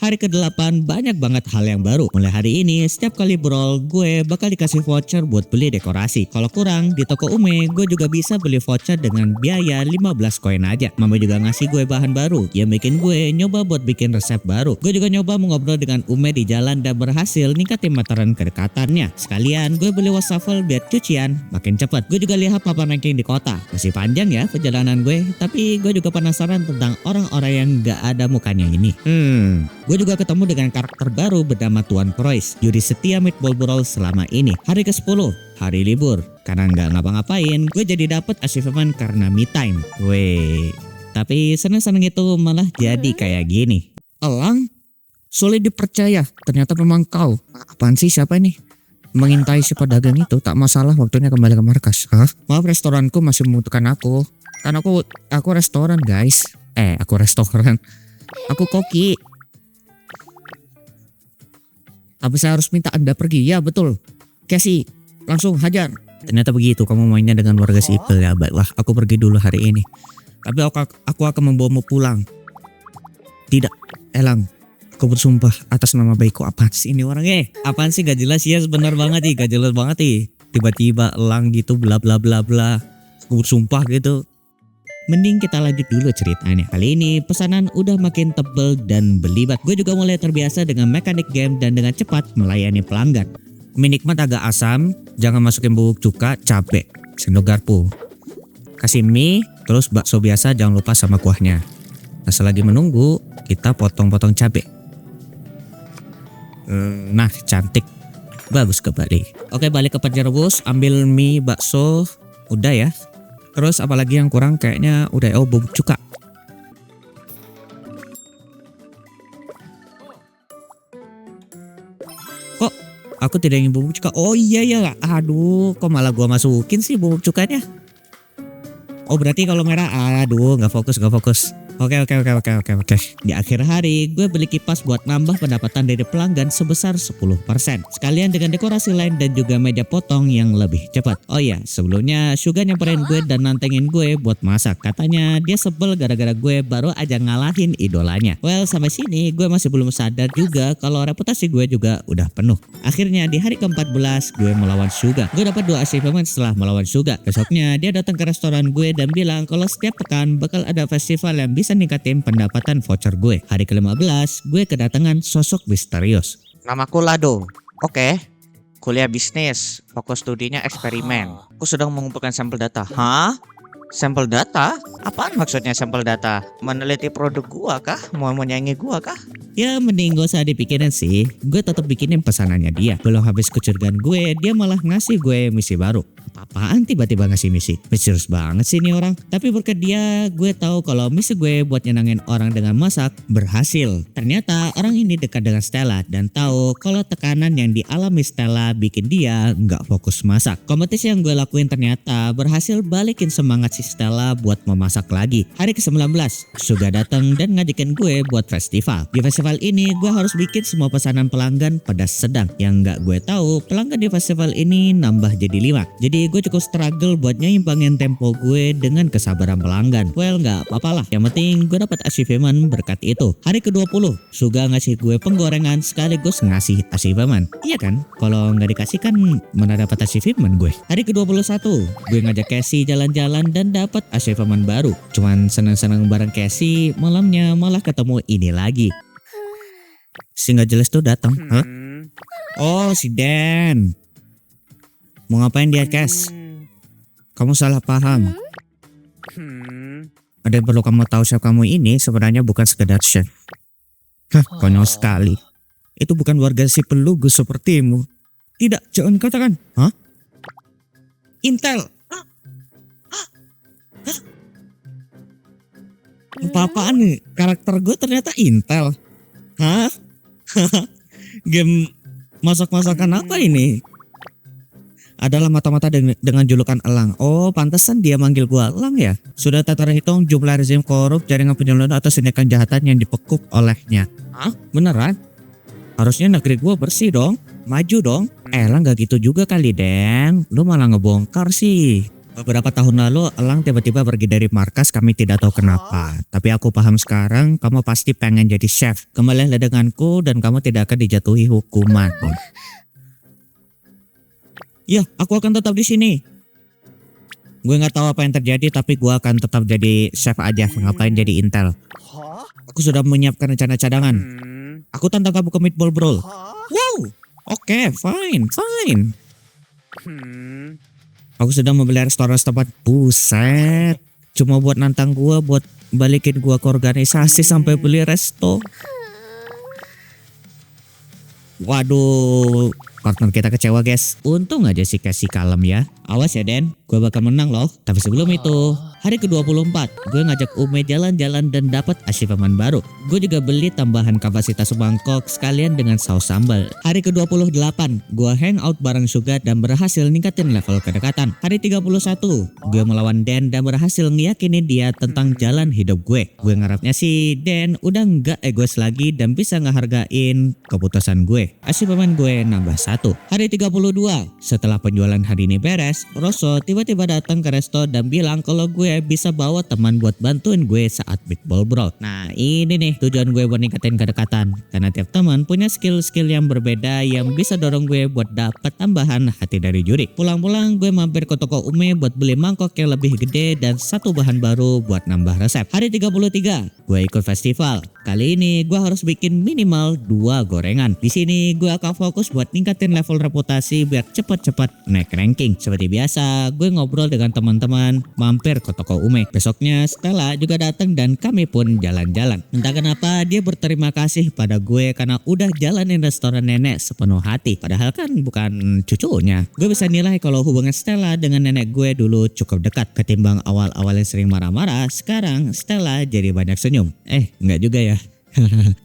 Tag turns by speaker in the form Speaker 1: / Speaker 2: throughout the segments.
Speaker 1: hari ke-8 banyak banget hal yang baru. Mulai hari ini setiap kali brawl gue bakal dikasih voucher buat beli dekorasi. Kalau kurang di toko Ume gue juga bisa beli voucher dengan biaya 15 koin aja. Mama juga ngasih gue bahan baru yang bikin gue nyoba buat bikin resep baru. Gue juga nyoba mengobrol dengan Ume di jalan dan berhasil ningkatin meteran kedekatannya. Sekalian gue beli wastafel biar cucian makin cepat. Gue juga lihat papan ranking di kota. Masih panjang ya perjalanan gue, tapi gue juga penasaran tentang orang-orang yang gak ada mukanya ini. Gue juga ketemu dengan karakter baru bernama Tuan Croix, juri setia Meatball Brawl selama ini. Hari ke-10, hari libur. Karena nggak ngapa-ngapain, gue jadi dapet achievement karena me time. Weh, tapi seneng-seneng itu malah jadi kayak gini. Elang, sulit dipercaya. Ternyata memang kau. Apaan sih, siapa ini? Mengintai si pedagang itu tak masalah, waktunya kembali ke markas. Hah? Maaf, restoranku masih membutuhkan aku. Kan aku restoran guys. Aku restoran. Aku koki. Tapi saya harus minta Anda pergi. Ya betul. Casey, langsung hajar. Ternyata begitu kamu mainnya dengan warga sipil ya. Baiklah, aku pergi dulu hari ini. Tapi aku akan membawamu pulang. Tidak, Elang. Aku bersumpah atas nama baikku. Apaan sih ini orangnya? Apaan sih gak jelas ya, benar banget nih, gak jelas banget nih. Tiba-tiba Elang gitu bla bla bla bla. Aku bersumpah gitu. Mending kita lanjut dulu ceritanya. Kali ini pesanan udah makin tebel dan berlibat. Gue juga mulai terbiasa dengan mekanik game dan dengan cepat melayani pelanggan. Mie nikmat agak asam, jangan masukin bubuk cuka, cabe, sendok garpu. Kasih mie, terus bakso biasa jangan lupa sama kuahnya. Nah selagi menunggu, kita potong-potong cabe. Nah cantik, bagus kembali. Oke, balik ke penjerebus, ambil mie, bakso, udah ya. Terus apalagi yang kurang kayaknya udah bubuk cuka. Kok aku tidak ingin bubuk cuka? Oh iya ya, aduh kok malah gua masukin sih bubuk cukanya. Oh berarti kalau merah, aduh nggak fokus. Oke. Di akhir hari gue beli kipas buat nambah pendapatan dari pelanggan sebesar 10%. Sekalian dengan dekorasi lain dan juga meja potong yang lebih cepat. Oh iya, sebelumnya Suga nyamperin gue dan nantengin gue buat masak. Katanya dia sebel gara-gara gue baru aja ngalahin idolanya. Well, sampai sini gue masih belum sadar juga kalau reputasi gue juga udah penuh. Akhirnya di hari ke-14 gue melawan Suga. Gue dapat 2 achievement setelah melawan Suga. Besoknya dia datang ke restoran gue dan bilang kalau setiap pekan bakal ada festival yang bisa ningkatin pendapatan voucher gue. Hari ke-15 gue kedatangan sosok misterius.
Speaker 2: Namaku Lado. Oke. Kuliah bisnis, fokus studinya eksperimen. Aku sedang mengumpulkan sampel data. Hah? Sampel data? Apaan maksudnya sampel data? Meneliti produk gua kah? Mau menyaingi gua kah?
Speaker 1: Ya mending gak usah dipikirin sih. Gue tetap bikinin pesanannya dia. Belum habis kecurigaan gue, dia malah ngasih gue misi baru. Apaan tiba-tiba ngasih misi? Misterius banget sih ini orang. Tapi berkat dia, gue tahu kalau misi gue buat nyenangin orang dengan masak berhasil. Ternyata orang ini dekat dengan Stella dan tahu kalau tekanan yang dialami Stella bikin dia nggak fokus masak. Kompetisi yang gue lakuin ternyata berhasil balikin semangat si Stella buat memasak lagi. Hari ke-19, Suga datang dan ngajakin gue buat festival. Di festival ini gue harus bikin semua pesanan pelanggan pedas sedang. Yang nggak gue tahu, pelanggan di festival ini nambah jadi 5. Jadi gue cukup struggle buat nyimbangin tempo gue dengan kesabaran pelanggan. Well, nggak apa-apa lah. Yang penting gue dapat achievement berkat itu. Hari ke-20, Suga ngasih gue penggorengan sekaligus ngasih achievement. Iya kan? Kalau nggak dikasih kan mana dapat achievement gue. Hari ke-21, gue ngajak Casey jalan-jalan dan dapat achievement baru. Cuman seneng-seneng bareng Casey, malamnya malah ketemu ini lagi. Si nggak jelas tuh datang. Hah? Oh, si Dan. Mau ngapain dia, Cass? Kamu salah paham. Ada yang perlu kamu tahu, chef kamu ini sebenarnya bukan sekedar chef. Hah, konyol sekali. Itu bukan warga sipil lugu sepertimu. Tidak, jangan katakan. Hah? Intel. Apa-apaan nih? Karakter gue ternyata Intel. Hah? Game masak-masakan apa ini? Adalah mata-mata dengan julukan Elang. Oh, pantesan dia manggil gua Elang ya. Sudah tak terhitung jumlah rezim korup, jaringan penyelundup atau sindikat kejahatan yang dipekuk olehnya. Hah? Beneran? Harusnya negeri gua bersih dong. Maju dong. Elang gak gitu juga kali, Den. Lu malah ngebongkar sih. Beberapa tahun lalu Elang tiba-tiba pergi dari markas, kami tidak tahu kenapa. Tapi aku paham sekarang, kamu pasti pengen jadi chef. Kembalilah denganku dan kamu tidak akan dijatuhi hukuman. Ya, aku akan tetap di sini. Gue nggak tahu apa yang terjadi, tapi gue akan tetap jadi chef aja. Ngapain jadi intel? Aku sudah menyiapkan rencana cadangan. Aku tantang kamu ke meatball brawl. Wow, oke, fine. Aku sedang membeli restoran setempat. Buset, cuma buat nantang gua, buat balikin gua ke organisasi sampai beli resto. Waduh, partner kita kecewa guys. Untung aja si Casey kalem ya. Awas ya Den, gue bakal menang loh. Tapi sebelum itu, hari ke-24, gue ngajak Ume jalan-jalan dan dapat achievement baru. Gue juga beli tambahan kapasitas mangkok sekalian dengan saus sambal. Hari ke-28, gue hangout bareng Suga dan berhasil ningkatin level kedekatan. Hari 31, gue melawan Dan dan berhasil ngeyakinin dia tentang jalan hidup gue. Gue ngarepnya sih Dan udah nggak egois lagi dan bisa ngehargain keputusan gue. Achievement gue nambah 1. Hari 32, setelah penjualan hari ini beres, Rosso tiba-tiba datang ke resto dan bilang kalau gue bisa bawa teman buat bantuin gue saat meatball brawl. Nah ini nih tujuan gue buat ningkatin kedekatan. Karena tiap teman punya skill-skill yang berbeda yang bisa dorong gue buat dapat tambahan hati dari juri. Pulang-pulang gue mampir ke toko Ume buat beli mangkok yang lebih gede dan satu bahan baru buat nambah resep. Hari 33, gue ikut festival. Kali ini gue harus bikin minimal 2 gorengan. Di sini gue akan fokus buat ningkatin level reputasi biar cepet-cepet naik ranking. Seperti biasa, gue ngobrol dengan teman-teman, mampir ke toko Ume. Besoknya Stella juga datang dan kami pun jalan-jalan. Entah kenapa dia berterima kasih pada gue karena udah jalanin restoran nenek sepenuh hati. Padahal kan bukan cucunya. Gue bisa nilai kalau hubungan Stella dengan nenek gue dulu cukup dekat. Ketimbang awal-awal yang sering marah-marah, sekarang Stella jadi banyak senyum. Enggak juga ya.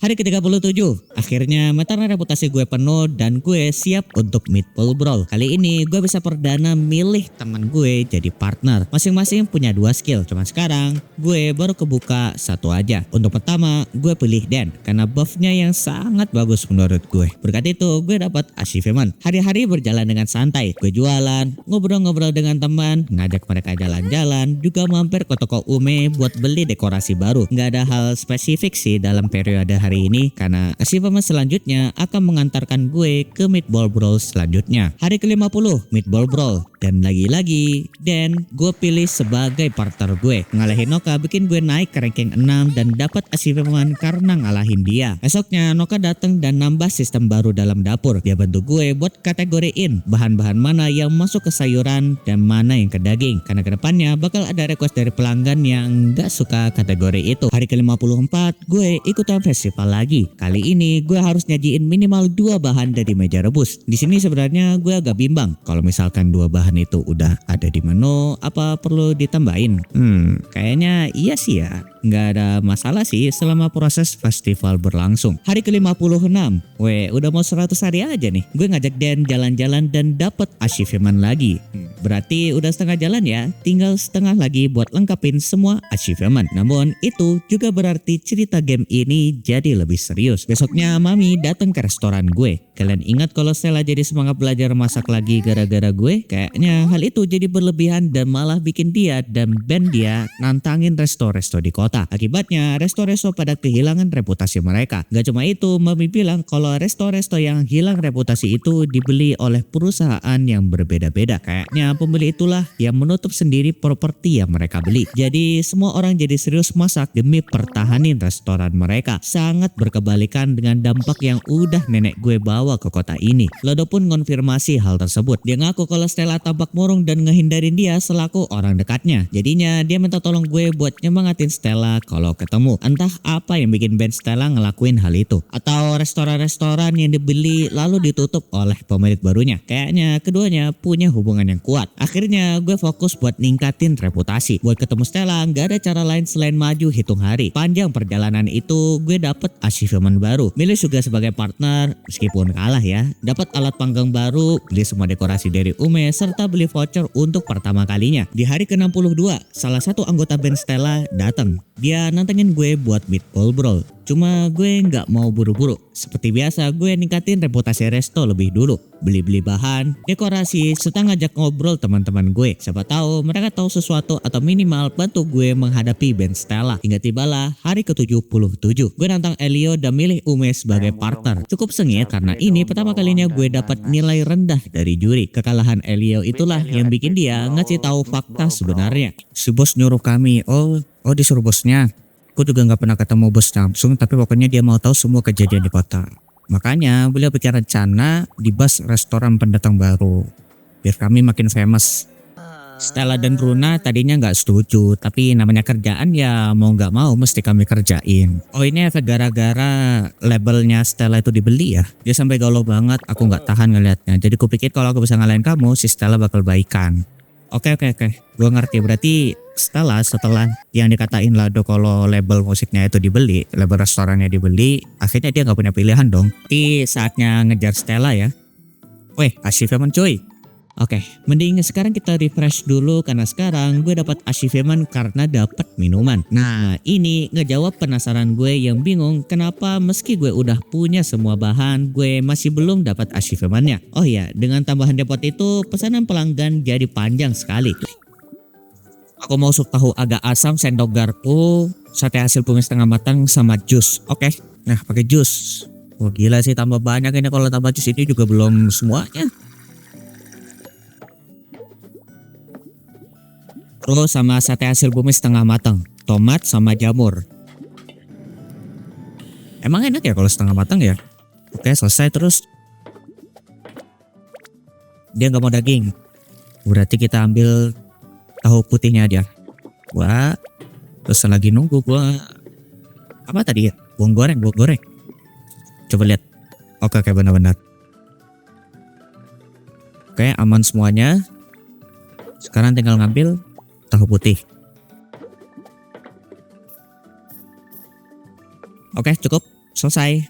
Speaker 1: Hari ke-37, akhirnya meteran reputasi gue penuh dan gue siap untuk meatball brawl. Kali ini gue bisa perdana milih teman gue jadi partner. Masing-masing punya 2 skill, cuman sekarang gue baru kebuka 1 aja. Untuk pertama, gue pilih Dan karena buffnya yang sangat bagus menurut gue. Berkat itu, gue dapat achievement. Hari-hari berjalan dengan santai. Gue jualan, ngobrol-ngobrol dengan teman, ngajak mereka jalan-jalan, juga mampir ke toko Ume buat beli dekorasi baru. Nggak ada hal spesifik sih dalam periode hari ini karena achievement selanjutnya akan mengantarkan gue ke meatball brawl selanjutnya. Hari ke-50 meatball brawl dan lagi-lagi Dan gue pilih sebagai partner gue. Ngalahin Noka bikin gue naik ke ranking 6 dan dapat achievement karena ngalahin dia. Esoknya Noka datang dan nambah sistem baru dalam dapur. Dia bantu gue buat kategoriin bahan-bahan mana yang masuk ke sayuran dan mana yang ke daging. Karena kedepannya bakal ada request dari pelanggan yang gak suka kategori itu. Hari ke-54 gue ikutan festival lagi. Kali ini gue harus nyajiin minimal 2 bahan dari meja rebus. Di sini sebenarnya gue agak bimbang. Kalau misalkan 2 bahan itu udah ada di menu, apa perlu ditambahin? Kayaknya iya sih ya. Nggak ada masalah sih selama proses festival berlangsung. Hari ke-56, udah mau 100 hari aja nih. Gue ngajak Dan jalan-jalan dan dapat achievement lagi. Berarti udah setengah jalan ya. Tinggal setengah lagi buat lengkapin semua achievement. Namun itu juga berarti cerita game ini jadi lebih serius. Besoknya Mami datang ke restoran gue. Kalian ingat kalau Stella jadi semangat belajar masak lagi gara-gara gue? Kayaknya hal itu jadi berlebihan dan malah bikin dia dan band dia nantangin resto-resto di kota. Akibatnya resto-resto pada kehilangan reputasi mereka. Gak cuma itu, Mami bilang kalau resto-resto yang hilang reputasi itu dibeli oleh perusahaan yang berbeda-beda. Kayaknya pembeli itulah yang menutup sendiri properti yang mereka beli. Jadi semua orang jadi serius masak demi pertahanin restoran mereka. Sangat berkebalikan dengan dampak yang udah nenek gue bawa ke kota ini. Lodo pun konfirmasi hal tersebut. Dia ngaku kalau Stella tampak murung dan ngehindarin dia selaku orang dekatnya. Jadinya dia minta tolong gue buat nyemangatin Stella kalau ketemu. Entah apa yang bikin band Stella ngelakuin hal itu. Atau restoran-restoran yang dibeli lalu ditutup oleh pemilik barunya. Kayaknya keduanya punya hubungan yang kuat. Akhirnya gue fokus buat ningkatin reputasi. Buat ketemu Stella gak ada cara lain selain maju hitung hari. Panjang perjalanan itu gue dapet achievement baru. Milih juga sebagai partner meskipun kalah ya. Dapat alat panggang baru, beli semua dekorasi dari Ume serta beli voucher untuk pertama kalinya. Di hari ke-62, salah satu anggota band Stella datang. Dia nantangin gue buat meatball brawl. Cuma gue nggak mau buru-buru. Seperti biasa gue ningkatin reputasi resto lebih dulu. Beli-beli bahan, dekorasi, serta ngajak ngobrol teman-teman gue. Siapa tahu mereka tahu sesuatu atau minimal bantu gue menghadapi band Stella. Hingga tibalah hari ke-77. Gue nantang Elio dan milih Umes sebagai partner. Cukup sengit karena ini pertama kalinya gue dapat nilai rendah dari juri. Kekalahan Elio itulah yang bikin dia ngasih tahu fakta sebenarnya. Si bos nyuruh kami. Oh disuruh bosnya. Aku juga nggak pernah ketemu bos langsung, tapi pokoknya dia mau tahu semua kejadian di kota. Makanya beliau bikin rencana di bus restoran pendatang baru, biar kami makin famous. Stella dan Runa tadinya nggak setuju, tapi namanya kerjaan ya mau nggak mau mesti kami kerjain. Oh ini efek gara-gara labelnya Stella itu dibeli ya. Dia sampai galau banget, aku nggak tahan ngelihatnya. Jadi kupikir kalau aku bisa ngalahin kamu, si Stella bakal baikan. Oke. Gue ngerti, berarti Stella setelah yang dikatain Lado kalau label musiknya itu dibeli, label restorannya dibeli, akhirnya dia nggak punya pilihan dong. Tapi saatnya ngejar Stella ya. Weh, achievement cuy. Oke, mending sekarang kita refresh dulu karena sekarang gue dapat achievement karena dapat minuman. Nah, ini ngejawab penasaran gue yang bingung kenapa meski gue udah punya semua bahan, gue masih belum dapat achievementnya. Oh ya, dengan tambahan depot itu pesanan pelanggan jadi panjang sekali. Aku mau sup tahu agak asam, sendok garpu, sate hasil bumi setengah matang sama jus. Oke, nah pakai jus. Wah gila sih tambah banyak ini, kalau tambah jus ini juga belum semuanya. Terus sama sate hasil bumi setengah matang, tomat sama jamur. Emang enak ya kalau setengah matang ya? Oke selesai. Terus dia nggak mau daging, berarti kita ambil tahu putihnya aja. Wah, terus lagi nunggu gua apa tadi ya? Bawang goreng. Coba lihat. Oke benar-benar. Oke aman semuanya. Sekarang tinggal ngambil tahu putih. Oke cukup, selesai.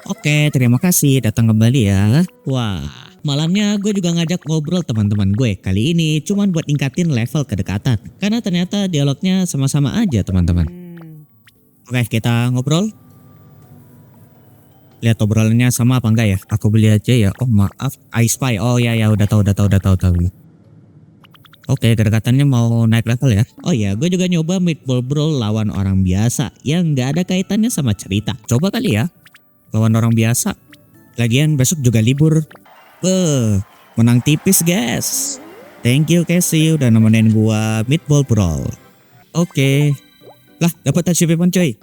Speaker 1: Oke terima kasih datang kembali ya. Wah, malamnya gue juga ngajak ngobrol teman-teman gue. Kali ini cuman buat ningkatin level kedekatan. Karena ternyata dialognya sama-sama aja teman-teman. Oke kita ngobrol. Lihat obrolannya sama apa enggak ya? Aku beli aja ya. Oh maaf, I Spy. Oh ya udah tahu. Oke, kedekatannya mau naik level ya. Oh ya, gue juga nyoba Meatball Brawl lawan orang biasa yang nggak ada kaitannya sama cerita. Coba kali ya, lawan orang biasa. Lagian besok juga libur. Menang tipis guys. Thank you Casey udah nemenin gua Meatball Brawl. Oke. Lah, dapat achievement coy.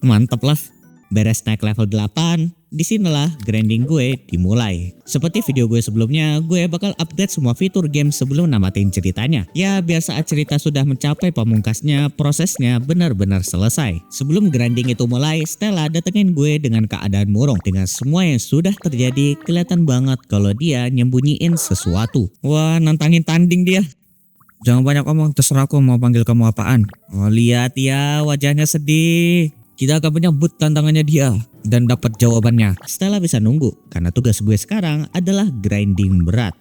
Speaker 1: Mantap lah. Beres naik level 8, disinilah grinding gue dimulai. Seperti video gue sebelumnya, gue bakal update semua fitur game sebelum namatin ceritanya. Ya biar saat cerita sudah mencapai pamungkasnya, prosesnya benar-benar selesai. Sebelum grinding itu mulai, Stella datengin gue dengan keadaan murung. Dengan semua yang sudah terjadi, kelihatan banget kalau dia nyembunyiin sesuatu. Wah, nantangin tanding dia. Jangan banyak omong, terserah aku mau panggil kamu apaan. Oh lihat ya, wajahnya sedih. Kita akan menyambut tantangannya dia dan dapat jawabannya. Stella bisa nunggu karena tugas gue sekarang adalah grinding berat.